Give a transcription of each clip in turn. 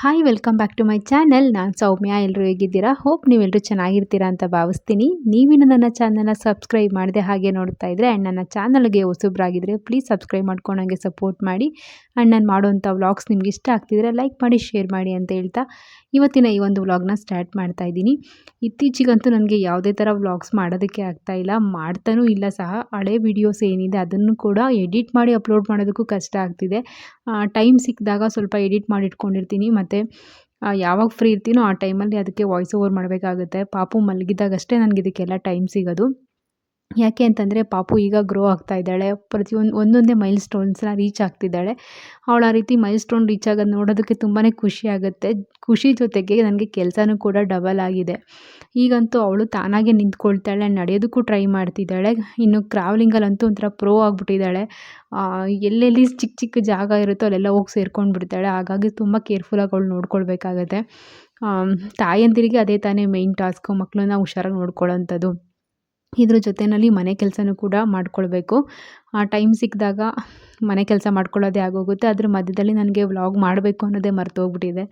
Hi welcome back to my channel. ನಾನು ಸೌಮ್ಯ. ಎಲ್ಲರೂ ಹೇಗಿದ್ದೀರಾ? ಹೋಪ್ ನೀವೆಲ್ಲರೂ ಚೆನ್ನಾಗಿರ್ತೀರಾ ಅಂತ ಭಾವಿಸ್ತೀನಿ. ನೀವಿನ್ನು ನನ್ನ ಚಾನಲ್ನ ಸಬ್ಸ್ಕ್ರೈಬ್ ಮಾಡದೆ ಹಾಗೆ ನೋಡ್ತಾ ಇದ್ದರೆ ಆ್ಯಂಡ್ ನನ್ನ ಚಾನಲ್ಗೆ ಹೊಸಬ್ರಾಗಿದ್ದರೆ ಪ್ಲೀಸ್ ಸಬ್ಸ್ಕ್ರೈಬ್ ಮಾಡ್ಕೊಂಡು ನನಗೆ ಸಪೋರ್ಟ್ ಮಾಡಿ. ಆ್ಯಂಡ್ ನಾನು ಮಾಡೋವಂಥ ವ್ಲಾಗ್ಸ್ ನಿಮ್ಗೆ ಇಷ್ಟ ಆಗ್ತಿದ್ರೆ ಲೈಕ್ ಮಾಡಿ, ಶೇರ್ ಮಾಡಿ ಅಂತ ಹೇಳ್ತಾ ಇವತ್ತಿನ ಈ ಒಂದು ವ್ಲಾಗ್ನ ಸ್ಟಾರ್ಟ್ ಮಾಡ್ತಾ ಇದ್ದೀನಿ. ಇತ್ತೀಚೆಗಂತೂ ನನಗೆ ಯಾವುದೇ ಥರ ವ್ಲಾಗ್ಸ್ ಮಾಡೋದಕ್ಕೆ ಆಗ್ತಾಯಿಲ್ಲ, ಮಾಡ್ತಾನೂ ಇಲ್ಲ ಸಹ. ಹಳೆ ವೀಡಿಯೋಸ್ ಏನಿದೆ ಅದನ್ನು ಕೂಡ ಎಡಿಟ್ ಮಾಡಿ ಅಪ್ಲೋಡ್ ಮಾಡೋದಕ್ಕೂ ಕಷ್ಟ ಆಗ್ತಿದೆ. ಟೈಮ್ ಸಿಕ್ಕಿದಾಗ ಸ್ವಲ್ಪ ಎಡಿಟ್ ಮಾಡಿ ಇಟ್ಕೊಂಡಿರ್ತೀನಿ, ಮತ್ತು ಯಾವಾಗ ಫ್ರೀ ಇರ್ತೀನೋ ಆ ಟೈಮಲ್ಲಿ ಅದಕ್ಕೆ ವಾಯ್ಸ್ ಓವರ್ ಮಾಡಬೇಕಾಗುತ್ತೆ. ಪಾಪು ಮಲಗಿದಾಗಷ್ಟೇ ನನಗೆ ಇದಕ್ಕೆಲ್ಲ ಟೈಮ್ ಸಿಗೋದು. ಯಾಕೆ ಅಂತಂದರೆ ಪಾಪು ಈಗ ಗ್ರೋ ಆಗ್ತಾ ಇದ್ದಾಳೆ, ಒಂದೊಂದೇ ಮೈಲ್ ಸ್ಟೋನ್ಸ್ನ ರೀಚ್ ಆಗ್ತಿದ್ದಾಳೆ. ಅವಳು ಆ ರೀತಿ ಮೈಲ್ ಸ್ಟೋನ್ ರೀಚ್ ಆಗೋದು ನೋಡೋದಕ್ಕೆ ತುಂಬಾ ಖುಷಿ ಆಗುತ್ತೆ. ಖುಷಿ ಜೊತೆಗೆ ನನಗೆ ಕೆಲಸನೂ ಕೂಡ ಡಬಲ್ ಆಗಿದೆ. ಈಗಂತೂ ಅವಳು ತಾನಾಗೆ ನಿಂತ್ಕೊಳ್ತಾಳೆ, ನಡೆಯೋದಕ್ಕೂ ಟ್ರೈ ಮಾಡ್ತಿದ್ದಾಳೆ. ಇನ್ನು ಟ್ರಾವೆಲಿಂಗಲ್ಲಂತೂ ಒಂಥರ ಪ್ರೋ ಆಗಿಬಿಟ್ಟಿದ್ದಾಳೆ. ಎಲ್ಲೆಲ್ಲಿ ಚಿಕ್ಕ ಚಿಕ್ಕ ಜಾಗ ಇರುತ್ತೋ ಅಲ್ಲೆಲ್ಲ ಹೋಗಿ ಸೇರ್ಕೊಂಡು ಬಿಡ್ತಾಳೆ. ಹಾಗಾಗಿ ತುಂಬ ಕೇರ್ಫುಲ್ಲಾಗಿ ಅವಳು ನೋಡ್ಕೊಳ್ಬೇಕಾಗತ್ತೆ. ತಾಯಂದಿರಿಗೆ ಅದೇ ತಾನೇ ಮೇಯ್ನ್ ಟಾಸ್ಕು, ಮಕ್ಕಳನ್ನ ಹುಷಾರಾಗಿ ನೋಡ್ಕೊಳ್ಳೋಂಥದ್ದು. ಇದ್ರ ಜೊತೆಯಲ್ಲಿ ಮನೆ ಕೆಲಸನೂ ಕೂಡ ಮಾಡ್ಕೊಳ್ಬೇಕು. ಟೈಮ್ ಸಿಕ್ಕಿದಾಗ ಮನೆ ಕೆಲಸ ಮಾಡ್ಕೊಳ್ಳೋದೇ ಆಗೋಗುತ್ತೆ. ಅದ್ರ ಮಧ್ಯದಲ್ಲಿ ನನಗೆ ವ್ಲಾಗ್ ಮಾಡಬೇಕು ಅನ್ನೋದೇ ಮರ್ತೋಗ್ಬಿಟ್ಟಿದೆ.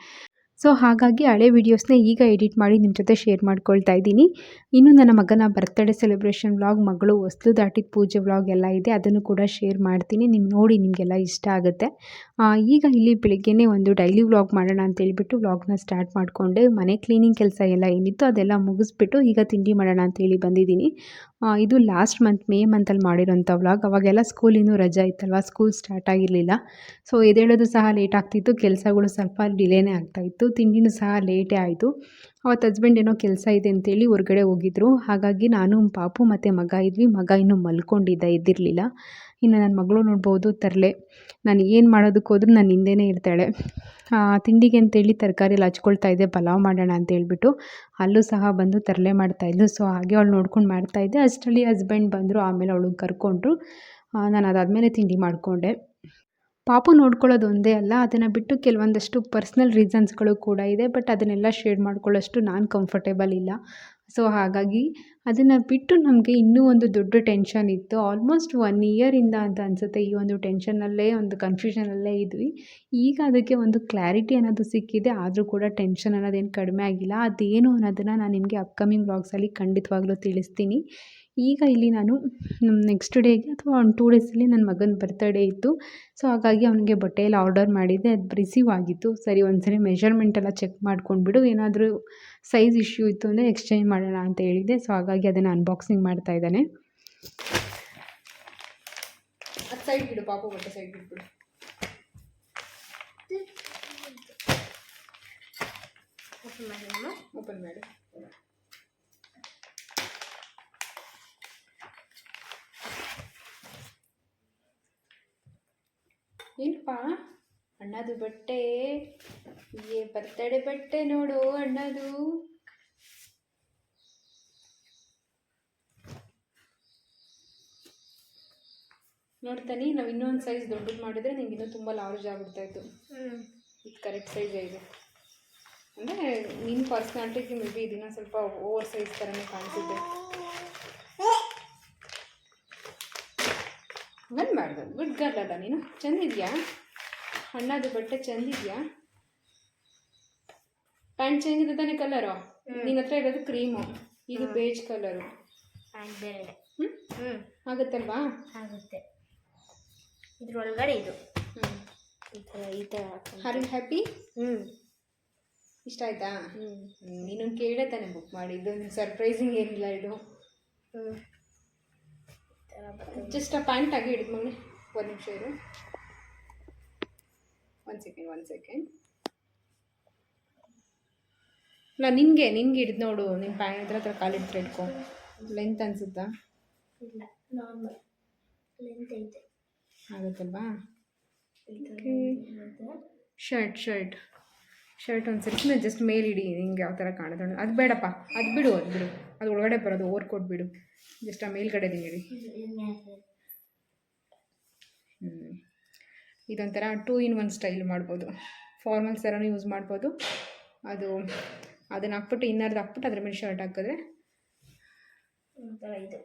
ಸೊ ಹಾಗಾಗಿ ಹಳೆ ವೀಡಿಯೋಸ್ನ ಈಗ ಎಡಿಟ್ ಮಾಡಿ ನಿಮ್ಮ ಜೊತೆ ಶೇರ್ ಮಾಡ್ಕೊಳ್ತಾ ಇದ್ದೀನಿ. ಇನ್ನು ನನ್ನ ಮಗನ ಬರ್ತ್ಡೇ ಸೆಲೆಬ್ರೇಷನ್ ವ್ಲಾಗ್, ಮಗಳು ಹೊಸ್ಲು ದಾಟಿದ ಪೂಜೆ ವ್ಲಾಗ್ ಎಲ್ಲ ಇದೆ, ಅದನ್ನು ಕೂಡ ಶೇರ್ ಮಾಡ್ತೀನಿ. ನೋಡಿ ನಿಮಗೆಲ್ಲ ಇಷ್ಟ ಆಗುತ್ತೆ. ಈಗ ಇಲ್ಲಿ ಬೆಳಿಗ್ಗೆನೇ ಒಂದು ಡೈಲಿ ವ್ಲಾಗ್ ಮಾಡೋಣ ಅಂತೇಳಿಬಿಟ್ಟು ವ್ಲಾಗ್ನ ಸ್ಟಾರ್ಟ್ ಮಾಡಿಕೊಂಡೆ. ಮನೆ ಕ್ಲೀನಿಂಗ್ ಕೆಲಸ ಎಲ್ಲ ಏನಿತ್ತು ಅದೆಲ್ಲ ಮುಗಿಸ್ಬಿಟ್ಟು ಈಗ ತಿಂಡಿ ಮಾಡೋಣ ಅಂತೇಳಿ ಬಂದಿದ್ದೀನಿ. ಇದು ಲಾಸ್ಟ್ ಮೇ ಮಂತಲ್ಲಿ ಮಾಡಿರೋಂಥ ವ್ಲಾಗ್. ಅವಾಗೆಲ್ಲ ಸ್ಕೂಲ್ ಇನ್ನೂ ರಜಾ ಇತ್ತಲ್ವ, ಸ್ಕೂಲ್ ಸ್ಟಾರ್ಟ್ ಆಗಿರಲಿಲ್ಲ. ಸೊ ಎದ್ದೇಳೋದು ಸಹ ಲೇಟ್ ಆಗ್ತಿತ್ತು, ಕೆಲಸಗಳು ಸ್ವಲ್ಪ ಡಿಲೇನೇ ಆಗ್ತಾಯಿತ್ತು. ತಿಂಡಿನೂ ಸಹ ಲೇಟೇ ಆಯಿತು. ಅವತ್ತು ಹಸ್ಬೆಂಡ್ ಏನೋ ಕೆಲಸ ಇದೆ ಅಂತೇಳಿ ಹೊರಗಡೆ ಹೋಗಿದ್ರು. ಹಾಗಾಗಿ ನಾನು, ಪಾಪು ಮತ್ತು ಮಗ ಇದ್ವಿ. ಮಗ ಇನ್ನೂ ಮಲ್ಕೊಂಡಿದ್ದ, ಎದ್ದಿರಲಿಲ್ಲ. ಇನ್ನು ನನ್ನ ಮಗಳು ನೋಡ್ಬೋದು ತರಲೆ, ನಾನು ಏನು ಮಾಡೋದಕ್ಕೆ ಹೋದ್ರೂ ನನ್ನ ಹಿಂದೆಯೇ ಇರ್ತಾಳೆ. ತಿಂಡಿಗೆ ಅಂತೇಳಿ ತರಕಾರಿ ಎಲ್ಲ ಹಚ್ಕೊಳ್ತಾ ಇದ್ದೆ, ಪಲಾವ್ ಮಾಡೋಣ ಅಂತೇಳ್ಬಿಟ್ಟು. ಅಲ್ಲೂ ಸಹ ಬಂದು ತರಲೆ ಮಾಡ್ತಾಯಿದ್ಲು. ಸೊ ಹಾಗೆ ಅವಳು ನೋಡ್ಕೊಂಡು ಮಾಡ್ತಾಯಿದ್ದೆ. ಅಷ್ಟರಲ್ಲಿ ಹಸ್ಬೆಂಡ್ ಬಂದರು, ಆಮೇಲೆ ಅವಳು ಕರ್ಕೊಂಡ್ರು. ನಾನು ಅದಾದಮೇಲೆ ತಿಂಡಿ ಮಾಡಿಕೊಂಡೆ. ಪಾಪು ನೋಡ್ಕೊಳ್ಳೋದು ಒಂದೇ ಅಲ್ಲ, ಅದನ್ನು ಬಿಟ್ಟು ಕೆಲವೊಂದಷ್ಟು ಪರ್ಸ್ನಲ್ ರೀಸನ್ಸ್ಗಳು ಕೂಡ ಇದೆ. ಬಟ್ ಅದನ್ನೆಲ್ಲ ಶೇರ್ ಮಾಡ್ಕೊಳ್ಳೋಷ್ಟು ನಾನು ಕಂಫರ್ಟೇಬಲ್ ಇಲ್ಲ. ಸೊ ಹಾಗಾಗಿ ಅದನ್ನು ಬಿಟ್ಟು ನಮಗೆ ಇನ್ನೂ ಒಂದು ದೊಡ್ಡ ಟೆನ್ಷನ್ ಇತ್ತು. ಆಲ್ಮೋಸ್ಟ್ 1 ಇಯರಿಂದ ಅಂತ ಅನಿಸುತ್ತೆ ಈ ಒಂದು ಟೆನ್ಷನ್ನಲ್ಲೇ, ಒಂದು ಕನ್ಫ್ಯೂಷನಲ್ಲೇ ಇದ್ವಿ. ಈಗ ಅದಕ್ಕೆ ಒಂದು ಕ್ಲಾರಿಟಿ ಅನ್ನೋದು ಸಿಕ್ಕಿದೆ. ಆದರೂ ಕೂಡ ಟೆನ್ಷನ್ ಅನ್ನೋದೇನು ಕಡಿಮೆ ಆಗಿಲ್ಲ. ಅದೇನು ಅನ್ನೋದನ್ನು ನಾನು ನಿಮಗೆ ಅಪ್ಕಮಿಂಗ್ ವ್ಲಾಗ್ಸಲ್ಲಿ ಖಂಡಿತವಾಗ್ಲೂ ತಿಳಿಸ್ತೀನಿ. ಈಗ ಇಲ್ಲಿ ನಾನು ನೆಕ್ಸ್ಟ್ ಡೇಗೆ ಅಥವಾ ಒಂದು 2 ಡೇಸಲ್ಲಿ ನನ್ನ ಮಗನ ಬರ್ತ್ಡೇ ಇತ್ತು. ಸೊ ಹಾಗಾಗಿ ಅವನಿಗೆ ಬಟ್ಟೆ ಎಲ್ಲ ಆರ್ಡರ್ ಮಾಡಿದ್ದೆ, ಅದು ರಿಸೀವ್ ಆಗಿತ್ತು. ಸರಿ ಒಂದ್ಸರಿ ಮೆಷರ್ಮೆಂಟ್ ಎಲ್ಲ ಚೆಕ್ ಮಾಡ್ಕೊಂಡ್ಬಿಡು, ಏನಾದರೂ ಸೈಜ್ ಇಶ್ಯೂ ಇತ್ತು ಅಂದರೆ ಎಕ್ಸ್ಚೇಂಜ್ ಮಾಡೋಣ ಅಂತ ಹೇಳಿದ್ದೆ. ಸೊ ಹಾಗಾಗಿ ಅದನ್ನು ಅನ್ಬಾಕ್ಸಿಂಗ್ ಮಾಡ್ತಾ ಇದ್ದಾನೆ. ಅದು ಸೈಡ್ ಬಿಡು ಪಾಪು, ಬಟ್ಟೆ ಸೈಡ್ ಬಿಟ್ಬಿಡು. ಓಪನ್ ಮಾಡಿ. ಏನಪ್ಪ? ಅಣ್ಣದು ಬಟ್ಟೆ, ಬರ್ತಡೇ ಬಟ್ಟೆ ನೋಡು ಅಣ್ಣದು. ನೋಡ್ತಾನೆ, ನಾವು ಇನ್ನೊಂದು ಸೈಜ್ ದೊಡ್ಡದು ಮಾಡಿದ್ರೆ ನಿಂಗೆ ಇನ್ನೂ ತುಂಬ ಲಾರ್ಜ್ ಆಗ್ಬಿಡ್ತಾಯಿತ್ತು. ಇದು ಕರೆಕ್ಟ್ ಸೈಜೇ ಇದೆ. ಅಂದರೆ ನಿನ್ನ ಪರ್ಸ್ನಾಲಿಟಿಗೆ ಮೇ ಬಿ ಇದನ್ನ ಸ್ವಲ್ಪ ಓವರ್ ಸೈಜ್ ಥರನೇ ಕಾಣಿಸುತ್ತೆ. ಬಂದ್ಬಾರ್ದು, ಗುಡ್ ಗರ್ಲ್ ಅಲ್ಲ ನೀನು. ಚೆಂದಿದೆಯಾ ಅಣ್ಣದು ಬಟ್ಟೆ? ಚೆಂದಿದೆಯಾ? ಪ್ಯಾಂಟ್ ಚೇಂಜ್ ಇದೆ ತಾನೇ ಕಲರು? ನಿನ್ನ ಹತ್ರ ಇರೋದು ಕ್ರೀಮು, ಇದು ಬೇಜ್ ಕಲರು. ಆಗುತ್ತಲ್ವಾ? ಆಗುತ್ತೆ. ಇದ್ರೊಳಗಡೆ ಇದು ಈ ಥರ. Are you happy? ಇಷ್ಟ ಆಯ್ತಾ? ನೀನು ಕೇಳೇ ತಾನೆ ಬುಕ್ ಮಾಡಿದ್ದು, ಸರ್ಪ್ರೈಸಿಂಗ್ ಏನಿಲ್ಲ ಇದು. ಜಸ್ಟ್ ಆ ಪ್ಯಾಂಟ್ ಆಗಿ ಹಿಡಿದು ಮಗನೇ, ಒಂದು ನಿಮಿಷ ಇರು. ಒಂದು ಸೆಕೆಂಡ್. ಇಲ್ಲ, ನಿನಗೆ ಹಿಡಿದು ನೋಡು. ನಿನ್ನ ಪ್ಯಾಂಟ್ ಹತ್ರ ಕಾಲಿಡ್ತಾರೆ ಇಟ್ಕೊ. ಲೆಂತ್ ಅನಿಸುತ್ತಾ? ಇಲ್ಲ, ನಾರ್ಮಲ್ ಲೆಂತ್ ಐತೆ. ಆಗುತ್ತಲ್ವಾ? ಶರ್ಟ್ ಒಂದು ಸರಿ ಜಸ್ಟ್ ಮೇಲೆ ಇಡಿ, ನಿಂಗೆ ಯಾವ ಥರ ಕಾಣೋದು. ಅದು ಬೇಡಪ್ಪ, ಅದು ಬಿಡು. ಅದು ಒಳಗಡೆ ಬರೋದು, ಓವರ್ ಕೋಟ್ ಬಿಡು. ಜಸ್ಟ್ ಆ ಮೇಲ್ಗಡೆ ಇಡಿ. ಇದೊಂಥರ 2 in 1 ಸ್ಟೈಲ್ ಮಾಡ್ಬೋದು. ಫಾರ್ಮಲ್ಸ್ ಥರನೂ ಯೂಸ್ ಮಾಡ್ಬೋದು. ಅದನ್ನು ಹಾಕ್ಬಿಟ್ಟು ಇನ್ನರ್ದು ಹಾಕ್ಬಿಟ್ಟು ಅದ್ರ ಮೇಲೆ ಶರ್ಟ್ ಹಾಕಿದ್ರೆ ಇದು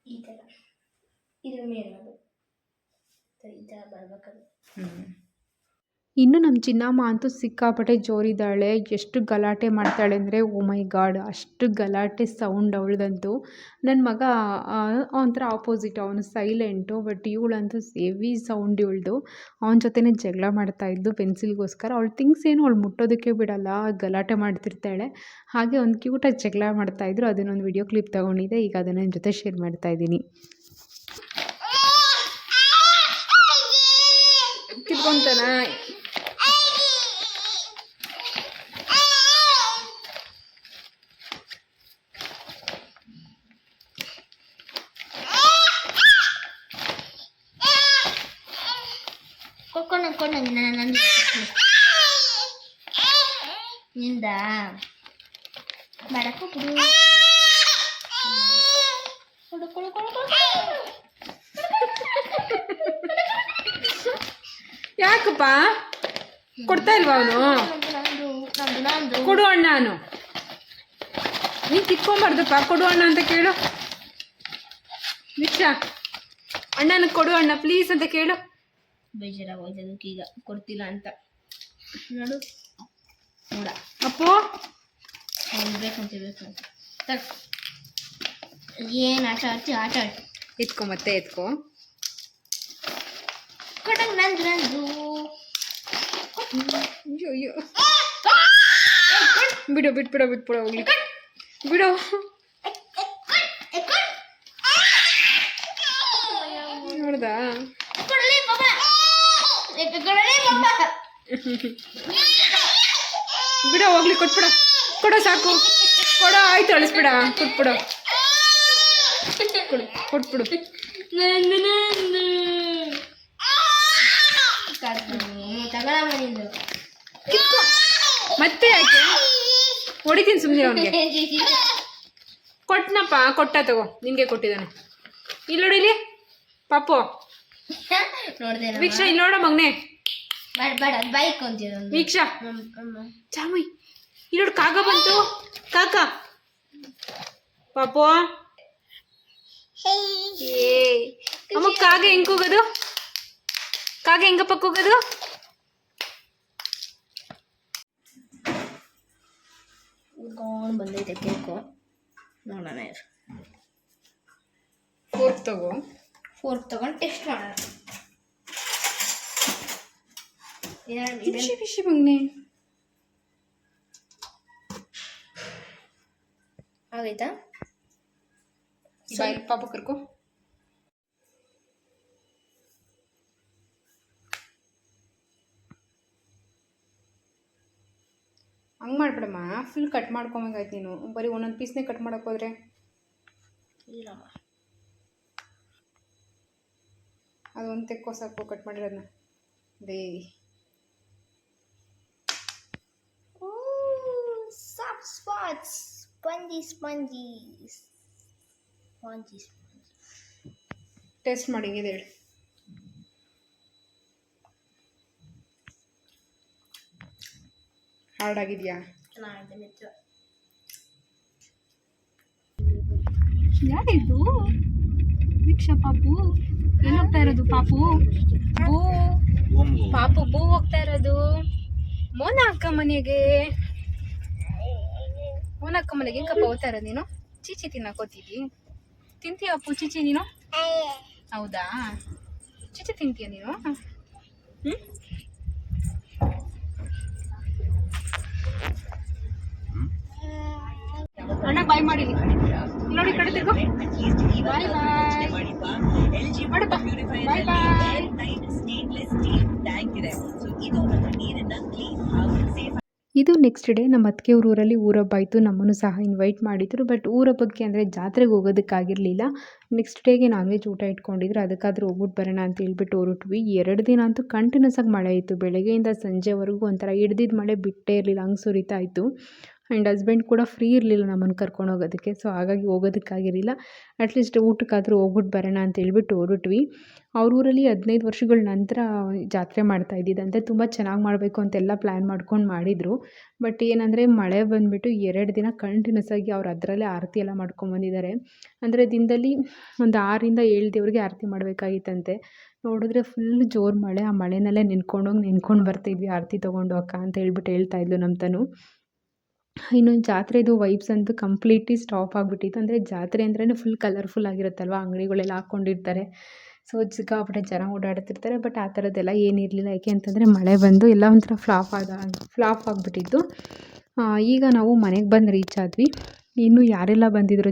ಈ ಥರ ಇದ್ರ ಮೇಲೆ ಅದು ಈ ಥರ ಬರ್ಬೇಕದು. ಇನ್ನು ನಮ್ಮ ಚಿನ್ನಮ್ಮ ಅಂತೂ ಸಿಕ್ಕಾಪಟ್ಟೆ ಜೋರಿದ್ದಾಳೆ. ಎಷ್ಟು ಗಲಾಟೆ ಮಾಡ್ತಾಳೆ ಅಂದರೆ ಓ ಮೈ ಗಾಡ್, ಅಷ್ಟು ಗಲಾಟೆ ಸೌಂಡ್ ಅವಳದಂತೂ. ನನ್ನ ಮಗ ಒಂಥರ ಆಪೋಸಿಟ್, ಅವನು ಸೈಲೆಂಟು, ಬಟ್ ಇವಳಂತೂ ಹೆವಿ ಸೌಂಡ್ ಇವಳ್ದು. ಅವನ ಜೊತೆನೇ ಜಗಳ ಮಾಡ್ತಾಯಿದ್ದು ಪೆನ್ಸಿಲ್ಗೋಸ್ಕರ. ಅವಳು ಥಿಂಗ್ಸ್ ಏನು ಅವಳು ಮುಟ್ಟೋದಕ್ಕೆ ಬಿಡಲ್ಲ, ಗಲಾಟೆ ಮಾಡ್ತಿರ್ತಾಳೆ. ಹಾಗೆ ಒಂದು ಕ್ಯೂಟಾಗಿ ಜಗಳ ಮಾಡ್ತಾಯಿದ್ರು, ಅದನ್ನೊಂದು ವಿಡಿಯೋ ಕ್ಲಿಪ್ ತೊಗೊಂಡಿದ್ದೆ, ಈಗ ಅದನ್ನು ನಿಮ್ಮ ಜೊತೆ ಶೇರ್ ಮಾಡ್ತಾಯಿದ್ದೀನಿ. ಕಿತ್ಕೊಂತಾನ ನಿಂದ ಬಡಕು ಬಿಡು. ಯಾಕಪ್ಪ ಕೊಡ್ತಾ ಇಲ್ವಾ ಅವನು? ಕೊಡು ಅಣ್ಣ, ನಾನು ನೀನು ಕಿತ್ಕೊಂಬಾರ್ದಪ್ಪ, ಕೊಡು ಅಣ್ಣ ಅಂತ ಕೇಳು. ನಿಕ್ಷಾ, ಅಣ್ಣನ ಕೊಡು ಅಣ್ಣ ಪ್ಲೀಸ್ ಅಂತ ಕೇಳು. ಬೇಜಾರಾಗೋಯ್ತು ಅದಕ್ಕೆ, ಈಗ ಕೊಡ್ತಿಲ್ಲ ಅಂತ ನೋಡು. ನೋಡ ಅಪ್ಪು ಬೇಕಂತ ಏನು ಆಟ ಆಡ್ತಿ, ಆಟ ಆಡ್ತಿ. ಎತ್ಕೊ, ಮತ್ತೆ ಎತ್ಕೊ. ಕೊಡಂಗ್ ನಂದು ನಂದು. ಅಯ್ಯೋ ಬಿಡು, ಬಿಟ್ಬಿಡೋ ಬಿಟ್ಬಿಡೋ, ಹೋಗ್ಲಿ ಬಿಡು. ನೋಡ್ದಾ ಬಿಡ, ಹೋಗ್ಲಿ, ಕೊಟ್ಬಿಡ, ಕೊಡೋ ಸಾಕು, ಕೊಡೋ, ಆಯ್ತು ಅಳಿಸ್ಬಿಡ, ಕೊಟ್ಬಿಡು, ಕೊಟ್ಬಿಡು. ಮತ್ತೆ ಯಾಕೆ ಹೊಡಿತೀನಿ ಸುಮ್ಮನೆ ಅವನಿಗೆ. ಕೊಟ್ಟನಪ್ಪ, ಕೊಟ್ಟ ತಗೋ, ನಿಂಗೆ ಕೊಟ್ಟಿದ್ದಾನೆ. ಇಲ್ಲಿ ನೋಡಿ, ಇಲ್ಲಿ ಪಾಪು, ವೀಕ್ಷಾ ಇಲ್ಲಿ ನೋಡ ಮಗನೆ, ಬೈಕ್ ಅಂತೀರ ವೀಕ್ಷಾ, ಚಾಮುಯ್ ಇಲ್ಲಿ ನೋಡಿ, ಕಾಗ ಬಂತು, ಕಾಕ ಪಾಪು. ಏ ಅಮ್ಮ, ಕಾಗೆ ಹೆಂಗ್ ಕೂಗೋದು? ಕಾಗೆ ಹೆಂಗಪ್ಪ ಕೂಗೋದು? ಉದ್ಕೊಂಡು ಬಂದೈತೆ ಕೇಕು, ನೋಡೋಣ. ಫೋರ್ಕ್ ತಗೋ, ಫೋರ್ಕ್ ತಗೊಂಡು ಟೆಸ್ಟ್ ಮಾಡೋಣ. ಖುಷಿ ಖುಷಿ ಮಗನೆ. ಆಗೈತಾ? ಬಾಯ್ ಪಾಪ ಕರ್ಕೊ. ಹಂಗೆ ಮಾಡ್ಬಿಡಮ್ಮ, ಫುಲ್ ಕಟ್ ಮಾಡ್ಕೊಂಬಂಗಾಯ್ತು ನೀನು. ಬರೀ ಒಂದೊಂದು ಪೀಸ್ನೇ ಕಟ್ ಮಾಡೋಕೆ ಹೋದ್ರೆ ಇಲ್ಲಮ್ಮ, ಅದು ಒಂದು ತೆಕ್ಕೋ ಸಾಕು ಕಟ್ ಮಾಡಿರೋದನ್ನ. They soft spots, spongy. Taste ಮಾಡಿ ಹಿಂಗಿದೆ ಹೇಳಿ. ಹಾರ್ಡ್ ಆಗಿದೆಯಾ? ಯಾರಿದು? ವೀಕ್ಷಾ, ಪಾಪು ಎಲ್ಲಿ ಹೋಗ್ತಾ ಇರೋದು? ಪಾಪು ಬೂ, ಪಾಪು ಬೂ ಹೋಗ್ತಾ ಇರೋದು ಮೋನ ಅಕ್ಕ ಮನೆಗೆ. ಮೋನ ಅಕ್ಕ ಮನೆಗೆ ಹೆಂಗಪ್ಪ ಹೋಗ್ತಾ ಇರೋದು ನೀನು? ಚೀಚಿ ತಿನ್ನಕೋತೀವಿ. ತಿಂತೀಯ ಅಪ್ಪು ಚೀಚಿ ನೀನು? ಹೌದಾ, ಚೀಚಿ ತಿಂತೀಯ ನೀನು? ಅಣ್ಣ ಬಾಯ್ ಮಾಡಿ ನೋಡಿ, ಕಡೆ ತಿರ್ಗೋ. ಬಾಯ್ ಬಾಯ್ ಮಾಡಪ್ಪ, ಬಾಯ್ ಬಾಯ್. ಇದು ನೆಕ್ಸ್ಟ್ ಡೇ ನಮ್ಮ ಅತ್ತಿಗೆ ಊರಲ್ಲಿ ಊರಬ್ಬ ಆಯಿತು. ನಮ್ಮನ್ನು ಸಹ ಇನ್ವೈಟ್ ಮಾಡಿದ್ರು. ಬಟ್ ಊರಬ್ಬಕ್ಕೆ ಅಂದರೆ ಜಾತ್ರೆಗೆ ಹೋಗೋದಕ್ಕಾಗಿರಲಿಲ್ಲ. ನೆಕ್ಸ್ಟ್ ಡೇಗೆ ನಾನ್ ವೆಜ್ ಊಟ ಇಟ್ಕೊಂಡಿದ್ರು, ಅದಕ್ಕಾದ್ರೂ ಹೋಗ್ಬಿಟ್ಟು ಬರೋಣ ಅಂತ ಹೇಳ್ಬಿಟ್ಟು ಹೊರಟ್ವಿ. 2 ದಿನ ಅಂತೂ ಕಂಟಿನ್ಯೂಸ್ ಆಗಿ ಮಳೆ ಇತ್ತು. ಬೆಳಗ್ಗೆಯಿಂದ ಸಂಜೆವರೆಗೂ ಒಂಥರ ಹಿಡ್ದಿದ್ದು ಮಳೆ ಬಿಟ್ಟೇ ಇರಲಿಲ್ಲ, ಹಂಗೆ ಸುರಿತಾ ಇತ್ತು. ಆ್ಯಂಡ್ ಹಸ್ಬೆಂಡ್ ಕೂಡ ಫ್ರೀ ಇರಲಿಲ್ಲ ನಮ್ಮನ್ನು ಕರ್ಕೊಂಡು ಹೋಗೋದಕ್ಕೆ. ಸೊ ಹಾಗಾಗಿ ಹೋಗೋದಕ್ಕಾಗಿರಲಿಲ್ಲ. ಅಟ್ಲೀಸ್ಟ್ ಊಟಕ್ಕಾದರೂ ಹೋಗ್ಬಿಟ್ಟು ಬರೋಣ ಅಂತ ಹೇಳ್ಬಿಟ್ಟು ಹೊರಟ್ವಿ. ಅವ್ರ ಊರಲ್ಲಿ 15 ವರ್ಷಗಳ ನಂತರ ಜಾತ್ರೆ ಮಾಡ್ತಾ ಇದ್ದಿದ್ದಂತೆ. ತುಂಬ ಚೆನ್ನಾಗಿ ಮಾಡಬೇಕು ಅಂತೆಲ್ಲ ಪ್ಲ್ಯಾನ್ ಮಾಡ್ಕೊಂಡು ಮಾಡಿದರು. ಬಟ್ ಏನಂದರೆ ಮಳೆ ಬಂದುಬಿಟ್ಟು 2 ದಿನ ಕಂಟಿನ್ಯೂಸ್ ಆಗಿ ಅವ್ರು ಅದರಲ್ಲೇ ಆರತಿ ಎಲ್ಲ ಮಾಡ್ಕೊಂಬಂದಿದ್ದಾರೆ. ಅಂದರೆ ದಿನದಲ್ಲಿ ಒಂದು 6ರಿಂದ 7 ದೇವ್ರಿಗೆ ಆರತಿ ಮಾಡಬೇಕಾಗಿತ್ತಂತೆ. ನೋಡಿದ್ರೆ ಫುಲ್ ಜೋರು ಮಳೆ. ಆ ಮಳೆನಲ್ಲೇ ನೆನ್ಕೊಂಡು ಬರ್ತಿದ್ವಿ ಆರತಿ ತೊಗೊಂಡು ಅಕ್ಕ ಅಂತ ಹೇಳ್ಬಿಟ್ಟು ಹೇಳ್ತಾಯಿದ್ಲು ನಮ್ಮ ತನು. ಇನ್ನು ಜಾತ್ರೆದು ವೈಬ್ಸ್ ಅಂತೂ ಕಂಪ್ಲೀಟ್ಲಿ ಸ್ಟಾಪ್ ಆಗಿಬಿಟ್ಟಿತ್ತು. ಅಂದರೆ ಜಾತ್ರೆ ಅಂದ್ರೇ ಫುಲ್ ಕಲರ್ಫುಲ್ ಆಗಿರುತ್ತಲ್ವ, ಅಂಗಡಿಗಳೆಲ್ಲ ಹಾಕ್ಕೊಂಡಿರ್ತಾರೆ. ಸೊ ಸಿಕ್ಕಾಪಟ್ಟೆ ಜನ ಓಡಾಡ್ತಿರ್ತಾರೆ. ಬಟ್ ಆ ಥರದ್ದೆಲ್ಲ ಏನಿರಲಿಲ್ಲ. ಯಾಕೆ ಅಂತಂದರೆ ಮಳೆ ಬಂದು ಎಲ್ಲ ಒಂಥರ ಫ್ಲಾಪ್ ಆಗಿಬಿಟ್ಟಿತ್ತು. ಈಗ ನಾವು ಮನೆಗೆ ಬಂದು ರೀಚ್ ಆದ್ವಿ. ಇನ್ನು ಯಾರೆಲ್ಲ ಬಂದಿದ್ರು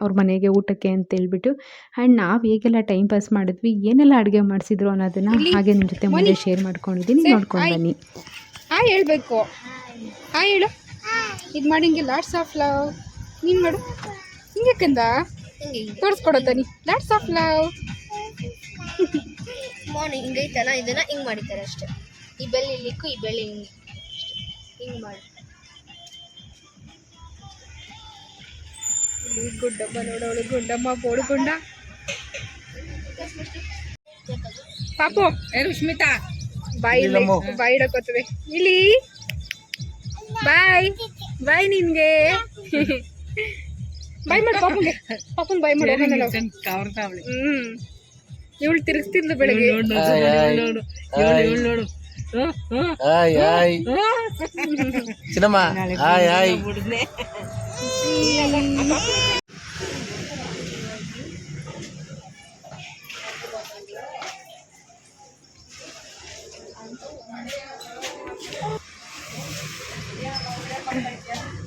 ಅವ್ರ ಮನೆಗೆ ಊಟಕ್ಕೆ ಅಂತೇಳ್ಬಿಟ್ಟು. ಆ್ಯಂಡ್ ನಾವು ಹೇಗೆಲ್ಲ ಟೈಮ್ ಪಾಸ್ ಮಾಡಿದ್ವಿ, ಏನೆಲ್ಲ ಅಡುಗೆ ಮಾಡಿಸಿದ್ರು ಅನ್ನೋದನ್ನು ಹಾಗೆ ನಿಮ್ಮ ಜೊತೆ ಮುಂದೆ ಶೇರ್ ಮಾಡ್ಕೊಂಡಿದ್ದೀನಿ, ನೋಡ್ಕೊಂಡು ಬನ್ನಿ. ಹೇಳ್ಬೇಕು ಹೇಳು. ಇದು ಮಾಡಿ ಹಿಂಗೆ ಲಾಟ್ಸ್ ಆಫ್ ಲವ್. ನೀನು ಮಾಡು ಹಿಂಗೆ ಕಂದ ತೋರಿಸ್ಕೊಡತ್ತ ನೀ ಲಾಟ್ಸ್ ಆಫ್ ಲವ್. ಮಾರ್ನಿಂಗ್ ಹಿಂಗೈತಲ್ಲ, ಇದನ್ನು ಹಿಂಗೆ ಮಾಡಿದ್ದಾರೆ ಅಷ್ಟೇ. ಈ ಬೆಳ್ಳಿ ಇಲ್ಲಿಕ್ಕೂ ಈ ಬೆಳ್ಳಿ ಹಿಂಗೆ ಹಿಂಗೆ ಮಾಡಿ. ಗುಡ್ಡಮ್ಮ ನೋಡೋಳು, ಗುಡ್ಡಮ್ಮ ಬೋಡುಗುಂಡ ಪಾಪು ರುಷ್ಮಿತಾ ಬಾಯಿ ಇಡಕೋತದೆ ಇಲ್ಲಿ. ಬಾಯ್ ನಿನ್ಗೆ ಬಾಯ್ ಮಾಡು ಪಾಪುನ್ ಬಾಯ್ ಮಾಡು. ಇವಳು ತಿರುಗಿಸ್ತಿದ್ಲು ಬೆಳಗ್ಗೆ.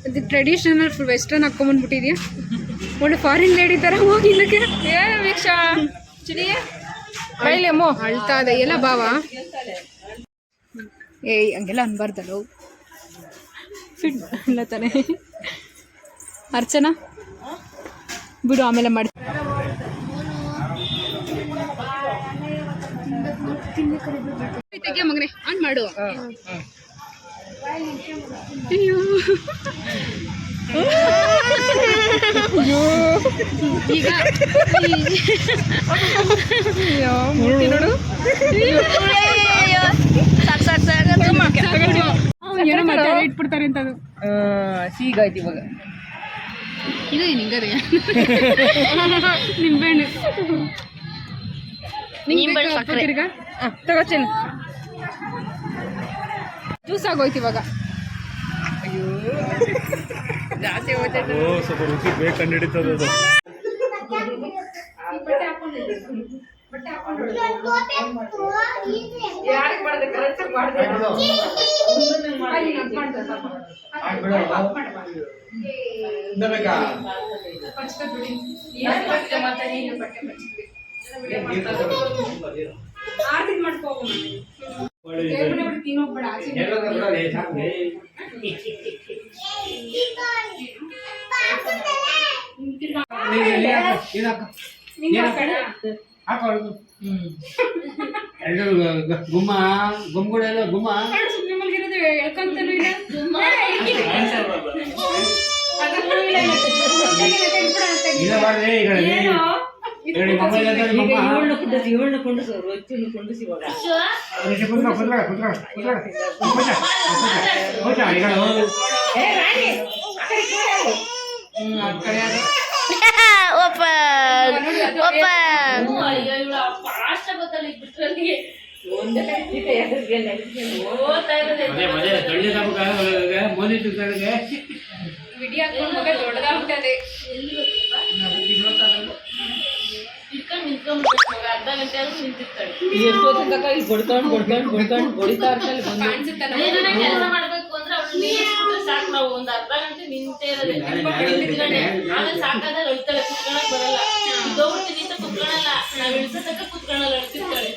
ಅದು ಟ್ರೆಡಿಷನಲ್ ಫುಲ್ ವೆಸ್ಟರ್ನ್ ಹಾಕೊಂಬಂದ್ಬಿಟ್ಟಿದ್ಯಾ. ಒಳ್ಳೆ ಫಾರಿನ್ ಲೇಡಿ ಥರ ಹೋಗಿ ಇಲ್ಲಕ್ಕೆ ವೀಕ್ಷಾ ಚಿಡಿಯೇ ಬೈಲೇಮೋ ಅಳ್ತಾ ಇದೆ ಎಲ್ಲ ಬಾವ. ಏಯ್ ಹಂಗೆಲ್ಲ ಅನ್ಬಾರ್ದಲ್ಲ ಫಿಟ್ ಇಲ್ಲ ತಾನೆ. ಅರ್ಚನಾ ಬಿಡು, ಆಮೇಲೆ ಮಾಡಿ. ತೆಗಿಯ ಮಗನೆ ಆನ್ ಮಾಡು. ಅಯ್ಯೋ ಈಗ ನೋಡು ಏನೋ ಮಾತಾಡಿ ಇಟ್ಬಿಡ್ತಾರೆ ಅಂತ. ಅದು ಸೀಗಾಯ್ತು ಇವಾಗ. ಇದು ಹಿಂಗದೆ ನಿಂಬೆಹಣ್ಣು ತಿರ್ಗ ತಗೋತೀನಿ. ಜ್ಯೂಸ್ ಆಗೋಯ್ತು ಇವಾಗ. ಅಯ್ಯೋ ಜಾಸ್ತಿ ಹೋಗ್ತೈತೆ. ಸ್ವಲ್ಪ ರುಚಿ ಬೇಕು ಕಂಡಿಡಿತದ ಅದು. ಗುಮ್ಮ ಗುಮ್ಗುಳೆಲ್ಲ ಗುಮ್ಮ ದೊಡ್ಡದಾಗ್ಬಿಟ್ಟದೆ. ಸಾಕು. ನಾವು ಒಂದು ಅರ್ಧ ಗಂಟೆ ನಿಂತೇ ಇರೋದೇ ಆಮೇಲೆ ಸಾಕಾದ್ರೆ ಅಳ್ತಾಳೆ, ಕುತ್ಕೊಳಕ್ ಬರಲ್ಲ. ಇದ್ದೋಗ್ಬಿಡ್ತೀನಿ ಅಂತ ಕುತ್ಕೊಳಲ್ಲ, ನಾವ್ ಇಳ್ಸತಕ್ಕ ಕುತ್ಕೊಳಲ್ಲ, ಅಳ್ತಿರ್ತಾಳೆ.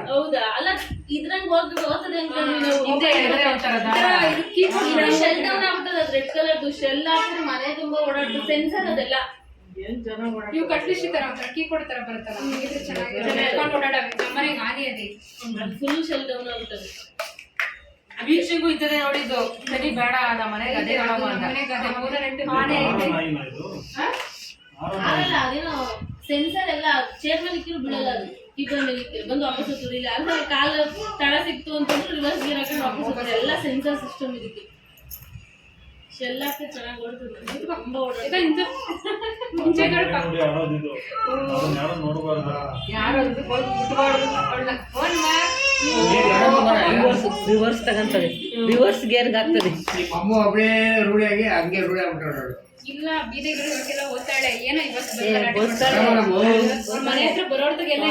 ಹೌದಾ? ಅಲ್ಲ ಇದ್ರಂಗ್ ಹೋಗ್ತದೆ ಶೆಲ್ ಡೌನ್ ಆಗ್ಬಿಟ್ಟದ. ಅದು ರೆಡ್ ಕಲರ್ದು ಶೆಲ್ ಹಾಕಿದ್ರೆ ಮನೆ ತುಂಬಾ ಓಡಾಡ್ತು ಸೆನ್ಸರ್ ಅದೆಲ್ಲ ಇವು ಕಟ್ಲಿಶಿ ತರ ಕಿ ಕೊಡ್ತಾರ ಬರುತ್ತಲ್ಲ ಇದು ಚೆನ್ನಾಗಿ ಎತ್ಕೊಂಡು ಓಡಾಡವೆ ನಮ್ಮನೆಗೆ ಗಾಡಿ ಅದೇ ಫುಲ್ ಶೆಲ್ ಡೌನ್ ಆಗ್ತದೆ. ವೀಕ್ಷೆಗೂ ಇದ್ದದೆ ನೋಡಿದ್ದು ಸರಿ ಬೇಡ ನಮ್ಮ ಮನೆಗೆ ಅದೇ ನೋಡಮ್ಮ ಅಂತ. ಮನೆಗೆ ಅದೇ 3 ಆನೆ ಐತೆ. ನಾಯಿನಾ ಇದು? ಆಗಲ್ಲ ಅದೇನೋ ಸೆನ್ಸರ್ ಎಲ್ಲ ಚೇರ್ ಮೇಲೆ ಇಕ್ಕಿರು ಬೀಳಲ್ಲ ಅದು ಕೀಪರ್ ಮೇಲೆ ಇತ್ತು ಬಂದು ವಾಪಸ್ ಹೋಗ್ತದೆ. ಇಲ್ಲ ಅಂದ್ರೆ ಕಾಲು ತಳ ಸಿಕ್ತು ಅಂತಂದ್ರೆ ರಿವರ್ಸ್ ಗೇರ್ ಹಾಕೊಂಡು ವಾಪಸ್ ಹೋಗ್ತದೆ. ಎಲ್ಲ ಸೆನ್ಸರ್ ಸಿಸ್ಟಮ್ ಇದಕ್ಕೆ. ಶೆಲ್ ಹಾಕಿ ಚೆನ್ನಾಗಿ ಓಡ್ತದೆ ತುಂಬಾ ಓಡಾಡ್ತದೆ. ಮುಂಚೆಗಳು ನೋಡಿ ಆಡೋದಿದು. ಅದನ್ನ ಯಾರು ನೋಡಬಾರ್ದು. ಯಾರು ಅದಕ್ಕೆ ಬಿಟ್ಬಾರ್ದು ಅವಳನ್ನ. ರಿವರ್ಸ್ ತಗಂತದೆ, ರಿವರ್ಸ್ ಗೇರ್ಗೆ ಆಗ್ತದೆ. ಅಮ್ಮ ಒಬ್ಬಳೇ ರೂಢಿಯಾಗಿ ಹಂಗೆ ರೂಢಿ ಆಗ್ಬಿಟ್ಟಾಳು. ಇಲ್ಲ ಬೀದಿಗಳಿಗೆಲ್ಲ ಓದ್ತಾಳೆ ಏನೋ ಇವತ್ತು ಓದ್ತಾಳೆ. ಅವ್ರ ಮನೆ ಹತ್ರ ಬರೋರ್ದಾಗೆಲ್ಲ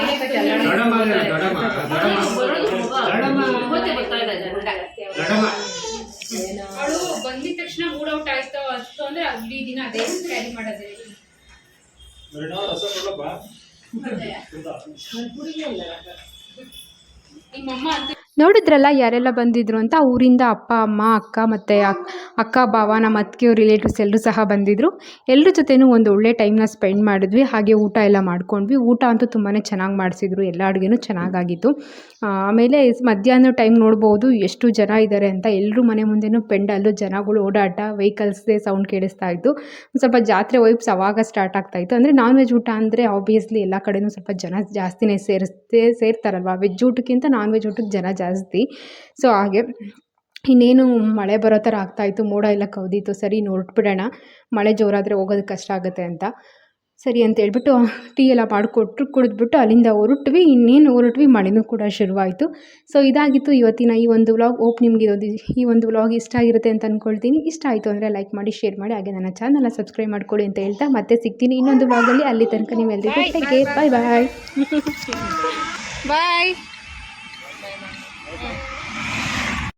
ಹೋತೆ ಬರ್ತಾ ಇದೆ ಜನ. ಅವಳು ಬಂದಿದ ತಕ್ಷಣ ಮೂಡ್ ಔಟ್ ಆಯ್ತು ಅಷ್ಟು ಅಂದ್ರೆ ಇಡೀ ದಿನ ಅದೇ ಕ್ಯಾರಿ ಮಾಡೋದೇ. ಮರಿನಾ ರಸ ಕೊಡಪ್ಪ. ನಿಮ್ಮಮ್ಮ ಅಂತ ನೋಡಿದ್ರಲ್ಲ ಯಾರೆಲ್ಲ ಬಂದಿದ್ರು ಅಂತ. ಊರಿಂದ ಅಪ್ಪ ಅಮ್ಮ ಅಕ್ಕ ಮತ್ತು ಅಕ್ಕ ಭಾವ ನಮ್ಮ ಅತ್ತಿಗೆಯವ್ರ ರಿಲೇಟಿವ್ಸ್ ಎಲ್ಲರೂ ಸಹ ಬಂದಿದ್ದರು. ಎಲ್ಲರ ಜೊತೆನೂ ಒಂದು ಒಳ್ಳೆ ಟೈಮ್ನ ಸ್ಪೆಂಡ್ ಮಾಡಿದ್ವಿ. ಹಾಗೆ ಊಟ ಎಲ್ಲ ಮಾಡ್ಕೊಂಡ್ವಿ. ಊಟ ಅಂತೂ ತುಂಬಾ ಚೆನ್ನಾಗಿ ಮಾಡಿಸಿದ್ರು, ಎಲ್ಲ ಅಡುಗೆನೂ ಚೆನ್ನಾಗಾಗಿತ್ತು. ಆಮೇಲೆ ಮಧ್ಯಾಹ್ನ ಟೈಮ್ ನೋಡ್ಬೋದು ಎಷ್ಟು ಜನ ಇದ್ದಾರೆ ಅಂತ. ಎಲ್ಲರೂ ಮನೆ ಮುಂದೆನೂ ಪೆಂಡಲ್ಲು, ಜನಗಳು ಓಡಾಟ, ವೆಹಿಕಲ್ಸ್ದೇ ಸೌಂಡ್ ಕೇಳಿಸ್ತಾ ಇತ್ತು. ಒಂದು ಸ್ವಲ್ಪ ಜಾತ್ರೆ ವೈಬ್ಸ್ ಆವಾಗ ಸ್ಟಾರ್ಟ್ ಆಗ್ತಾಯಿತ್ತು. ಅಂದರೆ ನಾನ್ ವೆಜ್ ಊಟ ಅಂದರೆ ಆಬ್ವಿಯಸ್ಲಿ ಎಲ್ಲ ಕಡೆನೂ ಸ್ವಲ್ಪ ಜನ ಜಾಸ್ತಿನೇ ಸೇರ್ತಾರಲ್ವ. ವೆಜ್ ಊಟಕ್ಕಿಂತ ನಾನ್ ವೆಜ್ ಊಟಕ್ಕೆ ಜನ ಜಾಸ್ತಿ. ಸೊ ಹಾಗೆ ಇನ್ನೇನು ಮಳೆ ಬರೋ ಥರ ಆಗ್ತಾಯಿತ್ತು. ಮೋಡ ಎಲ್ಲ ಕವಿದಿತ್ತು. ಸರಿ ಹೊರಟ್ಬಿಡೋಣ, ಮಳೆ ಜೋರಾದರೆ ಹೋಗೋದಕ್ಕೆ ಕಷ್ಟ ಆಗುತ್ತೆ ಅಂತ. ಸರಿ ಅಂತ ಹೇಳ್ಬಿಟ್ಟು ಟೀ ಎಲ್ಲ ಮಾಡಿಕೊಟ್ರು, ಕುಡಿದ್ಬಿಟ್ಟು ಅಲ್ಲಿಂದ ಹೊರಟ್ವಿ. ಮಳೆನೂ ಕೂಡ ಶುರುವಾಯಿತು. ಸೊ ಇದಾಗಿತ್ತು ಇವತ್ತಿನ ಈ ಒಂದು ವ್ಲಾಗ್. ಹೋಪ್ ನಿಮಗೆ ಈ ಒಂದು ವ್ಲಾಗ್ ಇಷ್ಟ ಆಗಿರುತ್ತೆ ಅಂತ ಅಂದ್ಕೊಳ್ತೀನಿ. ಇಷ್ಟ ಆಯಿತು ಅಂದರೆ ಲೈಕ್ ಮಾಡಿ, ಶೇರ್ ಮಾಡಿ, ಹಾಗೆ ನನ್ನ ಚಾನಲ್ನ ಸಬ್ಸ್ಕ್ರೈಬ್ ಮಾಡ್ಕೊಳ್ಳಿ ಅಂತ ಹೇಳ್ತಾ ಮತ್ತೆ ಸಿಗ್ತೀನಿ ಇನ್ನೊಂದು ವ್ಲಾಗಲ್ಲಿ. ಅಲ್ಲಿ ತನಕ ನೀವೆಲ್ಲರಿಗೂ ಟೇಕ್ ಕೇರ್. ಬಾಯ್ ಬಾಯ್. ಬಾಯ್.